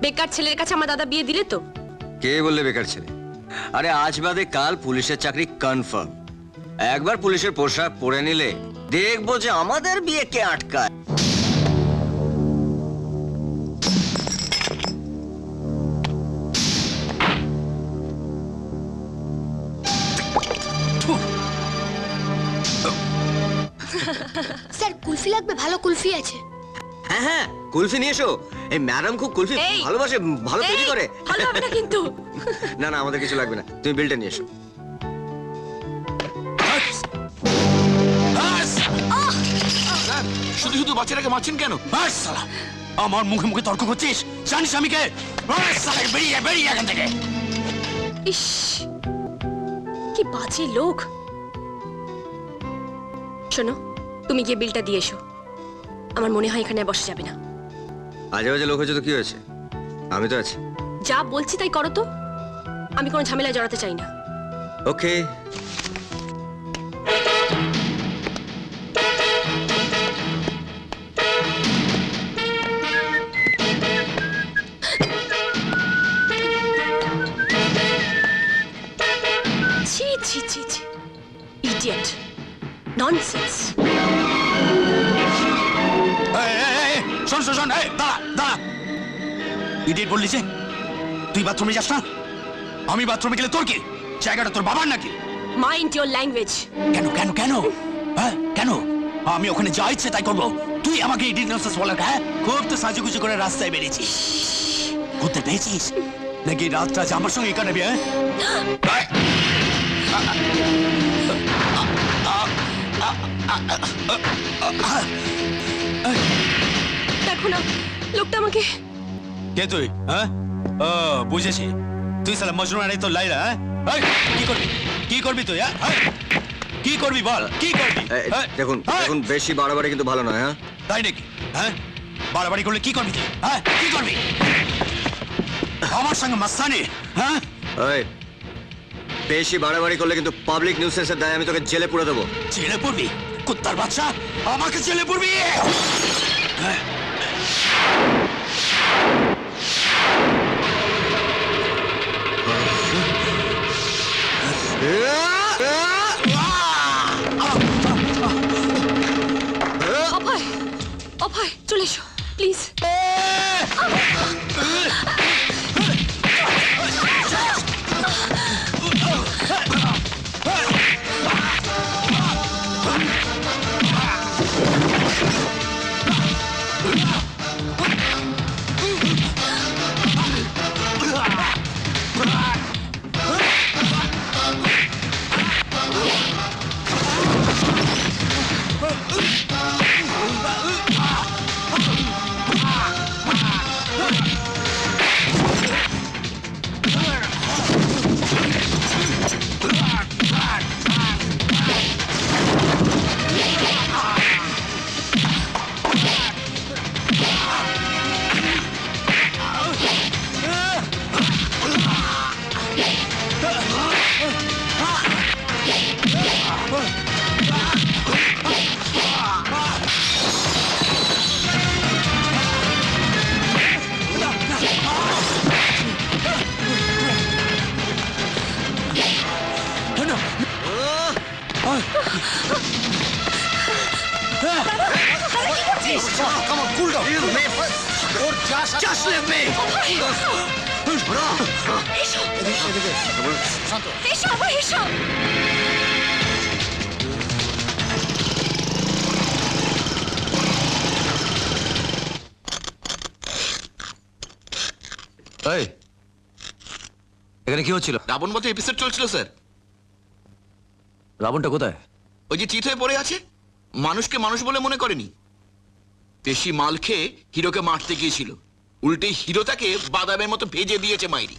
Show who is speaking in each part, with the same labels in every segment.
Speaker 1: বেকার ছেলের কাছে আমার দাদা বিয়ে দিলে তো?
Speaker 2: কে বললে বেকার ছেলে? আরে আজ বাদে কাল পুলিশের চাকরি কনফার্ম। একবার পুলিশের পোশাক পরে নিলে দেখবো যে আমাদের বিয়ে কে আটকায়।
Speaker 3: স্যার কুলফি লাগবে? ভালো কুলফি আছে।
Speaker 2: হ্যাঁ হ্যাঁ, কুলফি নিয়ে এসো। এই ম্যাডাম খুব কুলফি
Speaker 1: এই!
Speaker 2: ভালোবাসে, ভালো তৈরি করে।
Speaker 1: ভালো হবে না কিন্তু।
Speaker 2: না না, আমাদের কিছু লাগবে না, তুমি বিলটা নিয়ে এসো।
Speaker 4: শুধু শুধু বাচ্চাটাকে মারছেন কেন?
Speaker 5: আমার মুখে মুখে তর্ক করছিস? জানিস আমি কে? বেরিয়ে বেরিয়ে এখান থেকে।
Speaker 1: ইস, কি বাজে লোক। শোনো, তুমি গিয়ে বিলটা দিয়ে এসো। আমার মনে হয় এখানে আর বসা যাবে না।
Speaker 2: আজে বাজে লোক হয়েছে তো কি হয়েছে, আমি তো আছি।
Speaker 1: যা বলছি তাই করো তো। আমি কোনো ঝামেলায় জড়াতে চাই না।
Speaker 2: ওকে।
Speaker 1: ছি ছি ছি ছি, ইডিয়েট, ননসেন্স।
Speaker 5: শোন শোন শোন, দাঁড়া দাঁড়া। ইডিয়েট বললি যে? তুই বাথরুমে যাস না? আমি বাথরুমে গেলে তোর কি? জায়গাটা তোর বাবার নাকি?
Speaker 1: Mind your language.
Speaker 5: কেন কেন কেন? হ্যাঁ কেন? আমি ওখানে যা ইচ্ছে তাই করবো, তুই আমাকে ইডিয়েট ননসেন্স বলার? হ্যাঁ, খুব তো সাজুগুজু করে রাস্তায় বেরিয়েছিস। ঘুরতে পেয়েছিস নাকি রাতটা আমার সঙ্গে কাটাবি? হ্যাঁ,
Speaker 1: দেখো না, লোকটা আমাকে।
Speaker 5: কে তুই? হ্যাঁ, ও বুঝেছি, তুই সালা মজনু আর এই তো লাইলা। হ্যাঁ, কি করবি? কি করবি তুই? হ্যাঁ, কি করবি বল, কি করবি?
Speaker 2: দেখুন দেখুন, বেশি বাড়াবাড়ি কিন্তু ভালো নয়। হ্যাঁ,
Speaker 5: তাই নাকি? হ্যাঁ, বাড়াবাড়ি করলে কি করবি তুই? হ্যাঁ, কি করবি আমার সঙ্গে মাস্তানি? হ্যাঁ,
Speaker 2: এই, বেশি বাড়াবাড়ি করলে কিন্তু পাবলিক নিউসেন্সের দায় আমি তোকে জেলে পুরে দেবো।
Speaker 5: জেলে পড়বি? কুত্তার বাচ্চা, আমাকে জেলে পড়বি? হ্যাঁ,
Speaker 1: অভয়, অভয় চলে এসো please.
Speaker 5: Come on, cool down. Just leave me.
Speaker 1: এসো, এসো অভয়, এসো।
Speaker 6: এই, এখানে কি হচ্ছিল?
Speaker 4: রাবণ বধ এপিসোড চলছিল স্যার।
Speaker 6: রাবণটা কোথায়?
Speaker 4: ওই যে চিত হয়ে পড়ে আছে, মানুষকে মানুষ বলে মনে করেনি। বেশি মাল খেয়ে হিরোকে মারতে গিয়েছিল, উল্টে হিরো তাকে বাদামের মতো ভেজে দিয়েছে মাইরি।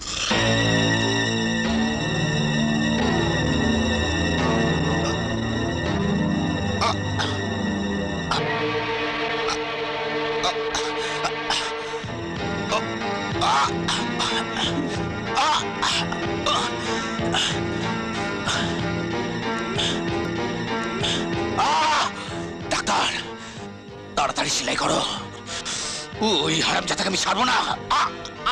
Speaker 5: ডাক্তার, তাড়াতাড়ি সেলাই করো। ওই হারামজাদাকে আমি ছাড়বো না।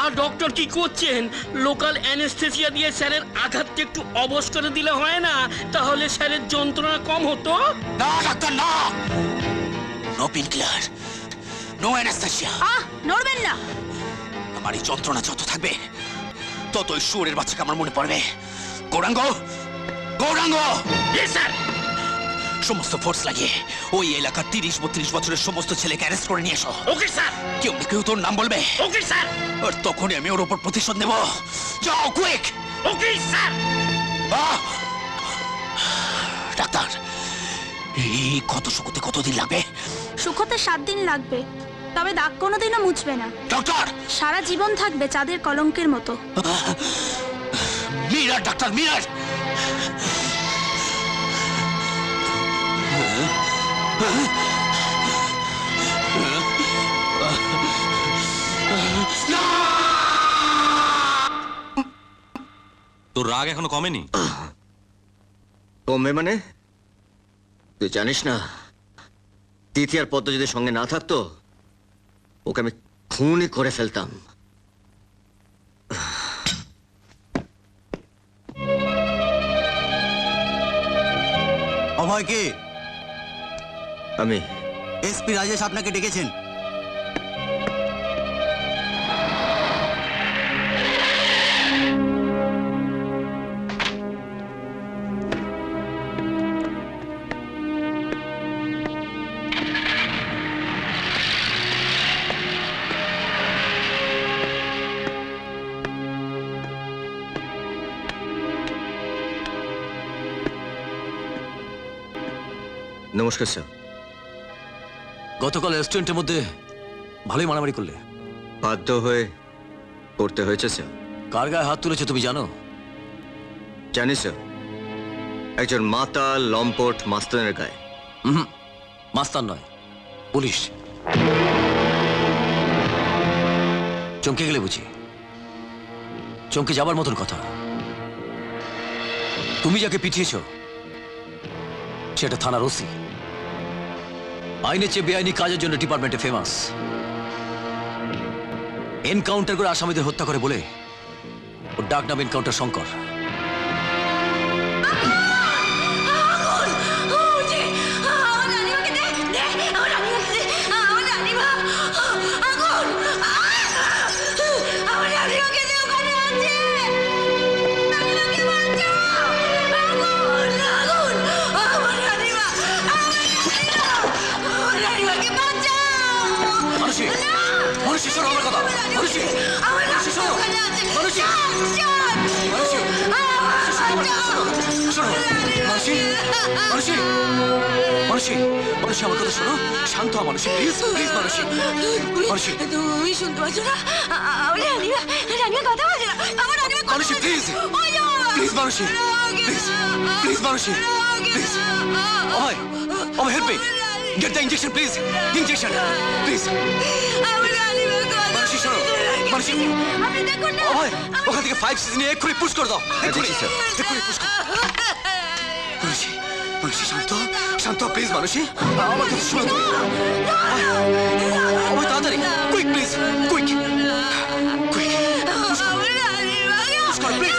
Speaker 7: আর ডক্টর কি করছেন? লোকাল অ্যানেস্থেসিয়া দিয়ে স্যারের আঘাতটা একটু অবশ করে দিলে হয় না? তাহলে স্যারের যন্ত্রণা কম হতো।
Speaker 5: না ডাক্তার না, no painkiller, no anaesthesia.
Speaker 3: নড়বেন না।
Speaker 5: আমার এই যন্ত্রণা যত থাকবে তত ওই শুয়োরের বাচ্চাকে আমার মনে পড়বে। গৌরাঙ্গ, গৌরাঙ্গ!
Speaker 7: স্যার,
Speaker 5: সমস্ত ফোর্স লাগিয়ে ওই এলাকার 30-32 বছরের সমস্ত ছেলেকে অ্যারেস্ট করে নিয়ে এসো।
Speaker 7: Okay sir.
Speaker 5: কেউ না কেউ তোর নাম বলবে,
Speaker 7: ওকে স্যার।
Speaker 5: আর তখনই আমি ওর উপর প্রতিশোধ নেব। যাও কুইক।
Speaker 7: Okay sir.
Speaker 5: ডাক্তার, এই ক্ষত শুকোতে কতদিন লাগবে?
Speaker 8: শুকোতে 7 দিন লাগবে, তবে দাগ কোনোদিনও মুছবে না।
Speaker 5: ডক্টর!
Speaker 8: সারা জীবন থাকবে চাঁদের কলঙ্কের মতো।
Speaker 5: Mirror, doctor mirror!
Speaker 6: তোর রাগ এখনো কমেনি?
Speaker 2: কমবে মানে? তুই জানিস না, তিথি আর পদ্ম যদি সঙ্গে না থাকতো ওকে আমি খুনই করে ফেলতাম।
Speaker 9: অভয় কে?
Speaker 2: আমি
Speaker 9: এসপি রাজেশ আপনাকে ডেকেছেন।
Speaker 2: নমস্কার স্যার।
Speaker 6: গতকাল রেস্টুরেন্টের মধ্যে ভালোই মারামারি করলে।
Speaker 2: বাধ্য হয়ে করতে হয়েছে স্যার।
Speaker 6: কার গায়ে হাত তুলেছে তুমি জানো?
Speaker 2: জানি স্যার, একজন মাতাল লম্পট মাস্তানের গায়ে।
Speaker 6: মাস্তান নয়, পুলিশ। চমকে গেলে বুঝি? চমকে যাবার মতন কথা। তুমি যাকে পিটিয়েছ সেটা থানার ওসি। আইনের চেয়ে বেআইনি কাজের জন্য ডিপার্টমেন্টে ফেমাস। এনকাউন্টার করে আসামিদের হত্যা করে বলে ওর ডাক নাম এনকাউন্টার শঙ্কর। মানুষী, মানুষী শোনো আমার কথা। মানুষী, মানুষী শোনো। মানুষী, মানুষী, শোনো। মানুষী, মানুষী, মানুষী, মানুষী আমার কথা শোনো। শান্ত হও মানুষী, প্লিজ, প্লিজ মানুষী। মানুষী,
Speaker 3: তুমি শুনতে পাচ্ছ না? আমার রানীমা, রানীমা কথা বলছে না। আমার রানীমা কথা
Speaker 6: মানুষী,
Speaker 3: বলছে না।
Speaker 6: Please, please Manushi, please, please Manushi, please. Abhay, Abhay help me. Get the injection please. Injection please.
Speaker 3: আমার রানীমা কথা
Speaker 6: মানুষী শোনো। মানুষী,
Speaker 3: আপনি দেখুন না।
Speaker 6: অভয় ওখান থেকে 5 সিজি নিয়ে এক্ষুনি পুশ করে দাও। এক্ষুনি
Speaker 2: স্যার।
Speaker 6: এক্ষুনি পুশ করো। মানুষী, মানুষী শান্ত, শান্ত প্লিজ মানুষী। আমার কথা শোনো তুমি। অভয় তাড়াতাড়ি, কুইক প্লিজ, কুইক, কুইক।
Speaker 3: আমার রানীমা
Speaker 6: পুশ করো প্লিজ।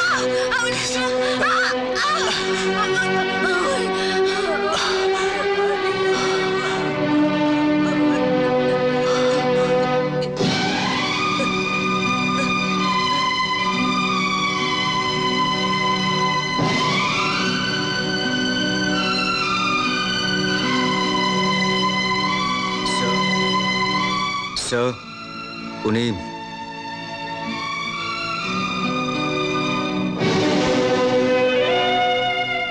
Speaker 2: স্যার, উনি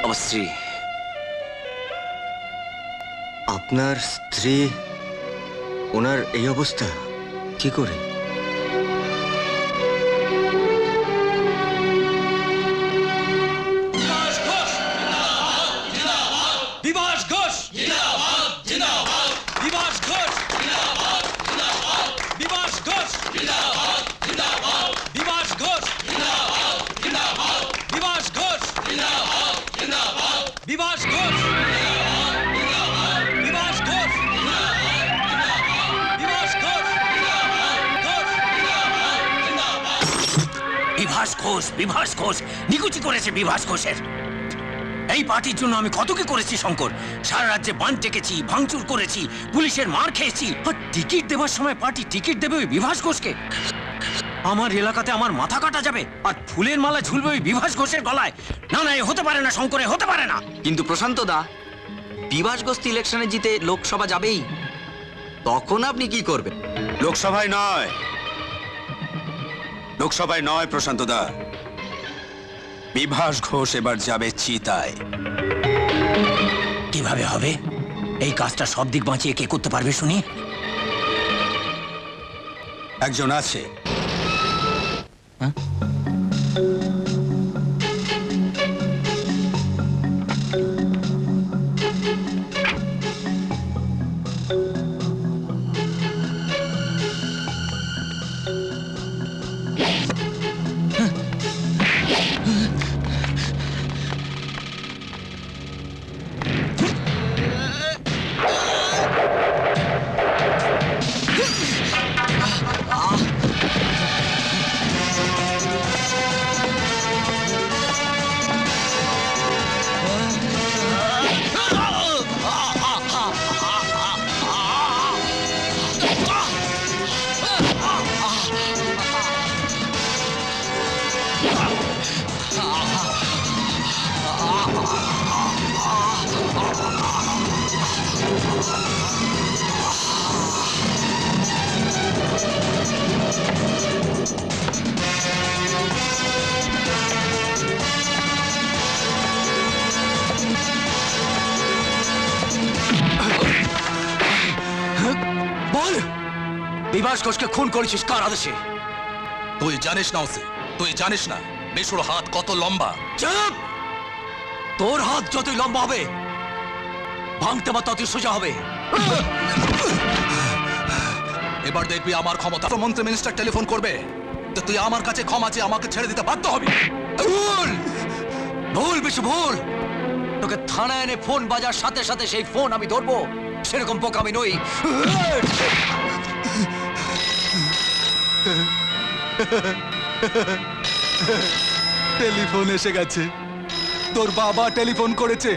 Speaker 6: আমার স্ত্রী।
Speaker 2: আপনার স্ত্রী? ওনার এই অবস্থা কি করে?
Speaker 5: বিভাস ঘোষ জিন্দাবাদ, জিন্দাবাদ। বিভাস ঘোষ জিন্দাবাদ, জিন্দাবাদ। বিভাস ঘোষ জিন্দাবাদ, জিন্দাবাদ। বিভাস ঘোষ জিন্দাবাদ, জিন্দাবাদ। বিভাস ঘোষ জিন্দাবাদ, জিন্দাবাদ। বিভাস ঘোষ জিন্দাবাদ, জিন্দাবাদ। বিভাস ঘোষ জিন্দাবাদ, জিন্দাবাদ। বিভাস ঘোষ জিন্দাবাদ, বিভাস ঘোষ নিকুচি করেছে বিভাস ঘোষের। এই পার্টির জন্য আমি কত কি করেছি শঙ্কর, সারা রাজ্যে বান টেকেছি, ভাঙচুর করেছি, পুলিশের মার খেয়েছি, আর টিকিট দেওয়ার সময় পার্টি টিকিট দেবে ওই বিভাস ঘোষকে। আমার এলাকাতে আমার মাথা কাটা যাবে আর ফুলের মালা ঝুলবে ওই বিভাস ঘোষের গলায়। না না, এ হতে পারে না শঙ্কর, এ হতে পারে না।
Speaker 6: কিন্তু প্রশান্ত দা, বিভাস ঘোষ ইলেকশনে জিতে লোকসভা যাবেই, তখন আপনি কি করবেন?
Speaker 5: লোকসভায় নয় প্রশান্ত দা, বিভাস ঘোষ এবার যাবে চিতায়। কিভাবে হবে? এই কাজটা সব দিক বাঁচিয়ে কে করতে পারবে শুনি? একজন আছে।
Speaker 6: বল, বিভাস ঘোষকে খুন করেছিস কার আদেশে?
Speaker 10: তুই জানিস না ওসি, তুই জানিস না বিশুর হাত কত লম্বা।
Speaker 6: চুপ! তোর হাত যতই লম্বা হবে, ভাঙতে বা ততই সোজা হবে।
Speaker 10: এবার দেখবি আমার ক্ষমতা। মন্ত্রী মিনিস্টার টেলিফোন করবে তো তুই আমার কাছে ক্ষমা চেয়ে আমাকে ছেড়ে দিতে বাধ্য হবি।
Speaker 6: ভুল ভুল বিশু ভুল। তোকে থানায় এনে ফোন বাজার সাথে সাথে সেই ফোন আমি ধরবো, সেরকম বোকা আমি নই।
Speaker 10: টেলিফোন এসে গেছে, তোর বাবা টেলিফোন করেছে।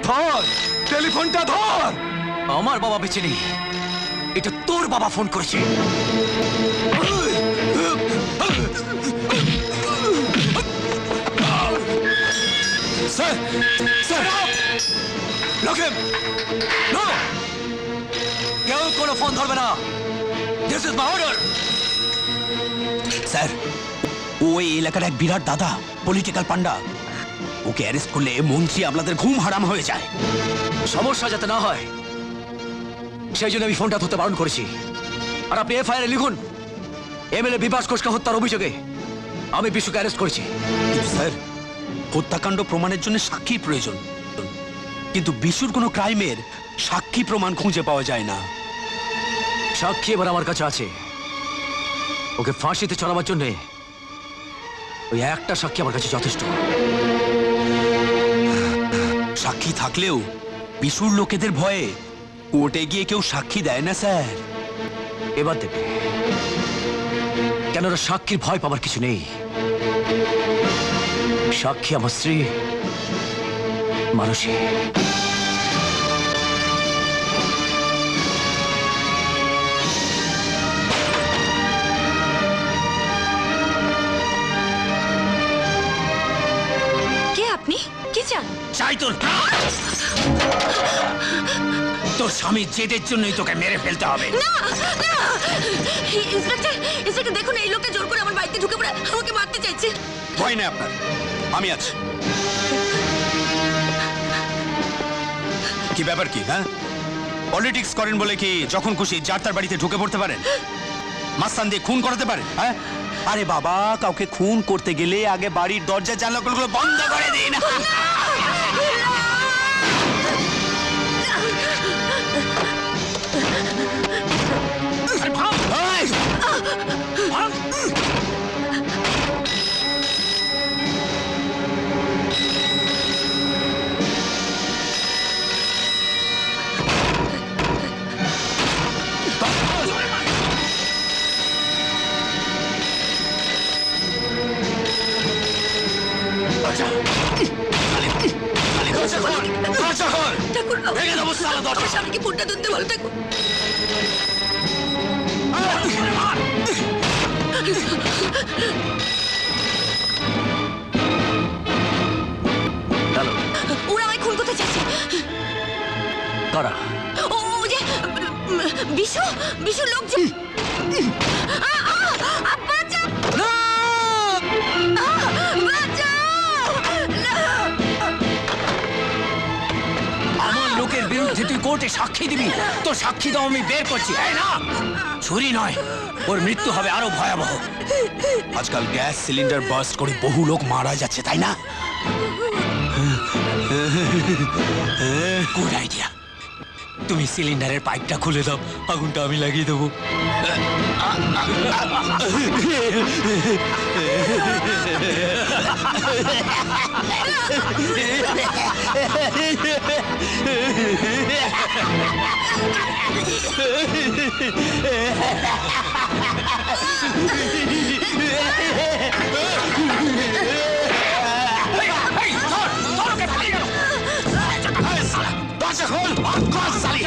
Speaker 10: ধর টেলিফোনটা ধর।
Speaker 6: আমার বাবা বেঁচে নেই, এটা তোর বাবা ফোন করেছে।
Speaker 5: Sir, sir,
Speaker 6: Lock him! No! কেউ কোনো ফোন ধরবে না। This is my order!
Speaker 5: Sir, ও এই এলাকার এক বিরাট দাদা, পলিটিক্যাল পান্ডা। ওকে অ্যারেস্ট করলে মন্ত্রী আপনাদের ঘুম হারাম হয়ে যায়।
Speaker 6: সমস্যা যাতে না হয় সেই জন্য আমি ফোনটা ধরতে বারণ করেছি। আর আপনি এফআইআর লিখুন, এমএলএ বিভাস ঘোষকে হত্যার অভিযোগে আমি বিশুকে অ্যারেস্ট করেছি।
Speaker 5: কিন্তু স্যার, হত্যাকাণ্ড প্রমাণের জন্য সাক্ষীর প্রয়োজন, কিন্তু বিশুর কোনো ক্রাইমের সাক্ষী প্রমাণ খুঁজে পাওয়া যায় না।
Speaker 6: সাক্ষী এবার আমার কাছে আছে। ওকে ফাঁসিতে চড়াবার জন্য ওই একটা সাক্ষী আমার কাছে যথেষ্ট।
Speaker 5: সাক্ষী থাকলেও বিশুর লোকেদের ভয়ে কোর্টে গিয়ে কেউ সাক্ষী দেয় না স্যার।
Speaker 6: এবার দেবে, কেন সাক্ষীর ভয় পাবার কিছু নেই। সাক্ষী আমার স্ত্রী মানুষী।
Speaker 3: কে আপনি? কি চান?
Speaker 5: চাই তোর প্রাণ। তোর স্বামীর জেদের জন্যই তোকে মেরে ফেলতে হবে।
Speaker 3: ইন্সপেক্টর দেখুন, এই লোকটা জোর করে আমার বাড়িতে ঢুকে পড়ে আমাকে মারতে চাইছে।
Speaker 5: ভয় নেই আপনার, আমি আছি। কি ব্যাপার কি? হ্যাঁ, পলিটিক্স করেন বলে কি যখন খুশি যার তার বাড়িতে ঢুকে পড়তে পারেন? মাস্তান দিয়ে খুন করাতে পারেন? হ্যাঁ, আরে বাবা, কাউকে খুন করতে গেলে আগে বাড়ির দরজা জানলাগুলো বন্ধ করে দিন। ভেঙে দেবো সালা দরজা।
Speaker 3: আমার স্বামীকে ফোনটা ধরতে বলো দেখো।
Speaker 6: হ্যালো,
Speaker 3: ওরা আমায় খুন করতে চাইছে।
Speaker 6: কারা?
Speaker 3: ও ও যে বিশু বিশু লোক যে বাঁচাও! বাঁচাও!
Speaker 6: আমার লোকের বিরুদ্ধে তুই কোর্টে সাক্ষী দিবি? তোর সাক্ষী দাও আমি বের করছি। এই না, ছুরি নয়, ওর মৃত্যু হবে আরো ভয়াবহ।
Speaker 5: আজকাল গ্যাস সিলিন্ডার বাস্ট করে বহু লোক মারা যাচ্ছে, তাই না? Good idea. তুমি সিলিন্ডারের পাইপটা খুলে দাও, আগুনটা আমি লাগিয়ে দেবো। দরজা খোল, খোল সালি।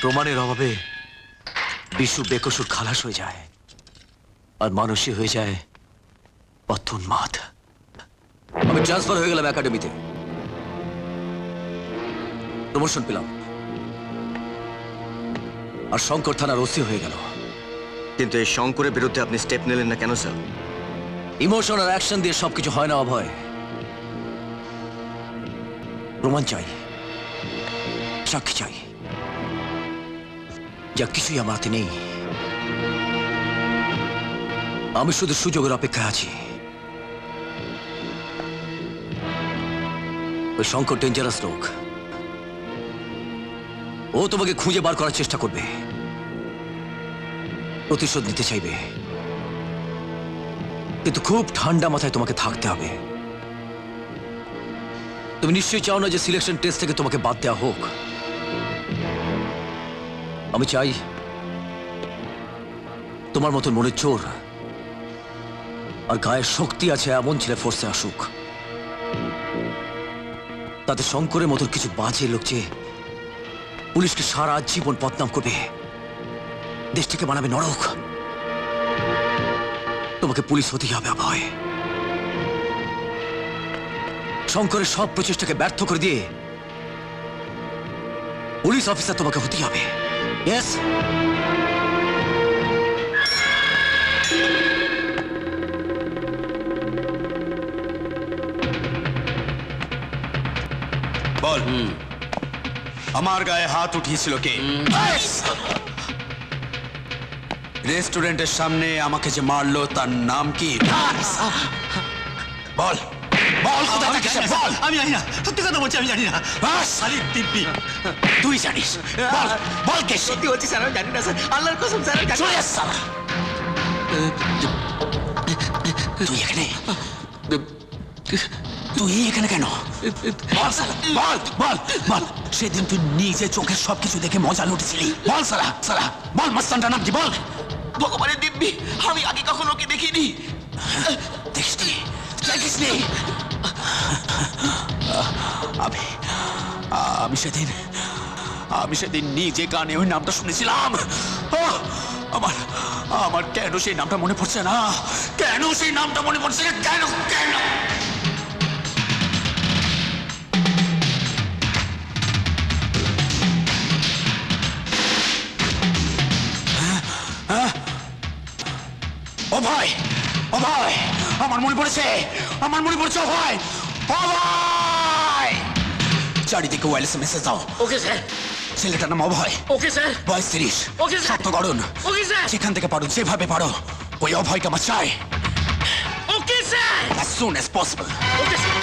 Speaker 6: প্রমাণের অভাবে বিশু বেকসুর খালাস হয়ে যায় আর মানুষই হয়ে যায় পথোন্মাদ। আমি ট্রান্সফার হয়ে গেলাম একাডেমিতে, প্রমোশন পেলাম আর শঙ্কর থানার ওসি হয়ে গেল।
Speaker 2: কিন্তু এই শঙ্করের বিরুদ্ধে আপনি স্টেপ নিলেন না কেন স্যার?
Speaker 6: ইমোশন আর অ্যাকশন দিয়ে সবকিছু হয় না অভয়, প্রমাণ চাই, সাক্ষী চাই, যা কিছুই আমার হাতে নেই। আমি শুধু সুযোগের অপেক্ষায় আছি। ওই শঙ্কর ডেঞ্জারাস লোক, ও তোমাকে খুঁজে বার করার চেষ্টা করবে, প্রতিশোধ নিতে চাইবে, কিন্তু খুব ঠান্ডা মাথায় তোমাকে থাকতে হবে। তুমি নিশ্চয়ই চাও না যে সিলেকশন টেস্ট থেকে তোমাকে বাদ দেওয়া হোক। আমি চাই তোমার মতন মনে চোর আর গায়ের শক্তি আছে এমন ছেলে ফোর্সে আসুক, তাতে শঙ্করের মতন কিছু বাজে লোক যে পুলিশকে সারা জীবন বদনাম করবে, দেশটাকে বানাবে নরক। তোমাকে পুলিশ হতেই হবে অভয়। শঙ্করের সব প্রচেষ্টাকে ব্যর্থ করে দিয়ে পুলিশ অফিসার তোমাকে হতেই হবে। ইয়েস,
Speaker 5: বল আমার গায়ে হাত উঠিয়েছিল কে? রেস্টুরেন্টের সামনে আমাকে যে মারলো তার নাম কি? বল বল, কোথায় থাকিস? বল।
Speaker 9: আমি জানি না, সত্যি কথা বলছি, আমি জানি না।
Speaker 5: বাস শালি দিব্যি, তুই জানিস। বল বল কে?
Speaker 2: সত্যি বলছি স্যার, আমি জানি না স্যার, আল্লাহর কসম স্যার,
Speaker 5: চলে আস শালা। তুই এখানে, তুই এখানে কেন? বল শালা, বল বল বল। সেদিন তুই নিজে চোখের সবকিছু দেখে মজা লুটেছিলি। বল শালা, শালা বল, মস্তানটার নাম কি? বল।
Speaker 4: ভগবানের দিব্যি, আমি আগে কখনো ওকে দেখিনি।
Speaker 5: দেখিসনি, দেখিসনি। আমি সেদিন নিজে কানে ওই নামটা শুনেছিলাম। আমার আমার কেন সেই নামটা মনে পড়ছে না? কেন সেই নামটা মনে পড়ছে না? কেন কেন? ও ভাই, ও ভাই, আমার মনে পড়েছে, আমার মনে পড়ছে। ও ভাই, ও ভাই, চারিদিকে ওয়্যারলেসে মেসেজ দাও।
Speaker 7: Okay sir.
Speaker 5: ছেলেটার নাম অভয়,
Speaker 7: ওকে স্যার।
Speaker 5: বয়স 30,
Speaker 7: ওকে স্যার।
Speaker 5: শক্ত গড়ন।
Speaker 7: Okay sir.
Speaker 5: যেখান থেকে পারো, যেভাবে পারো, ওই অভয়কে আমার চাই।
Speaker 7: Okay sir.
Speaker 5: As soon as possible.
Speaker 7: Okay sir.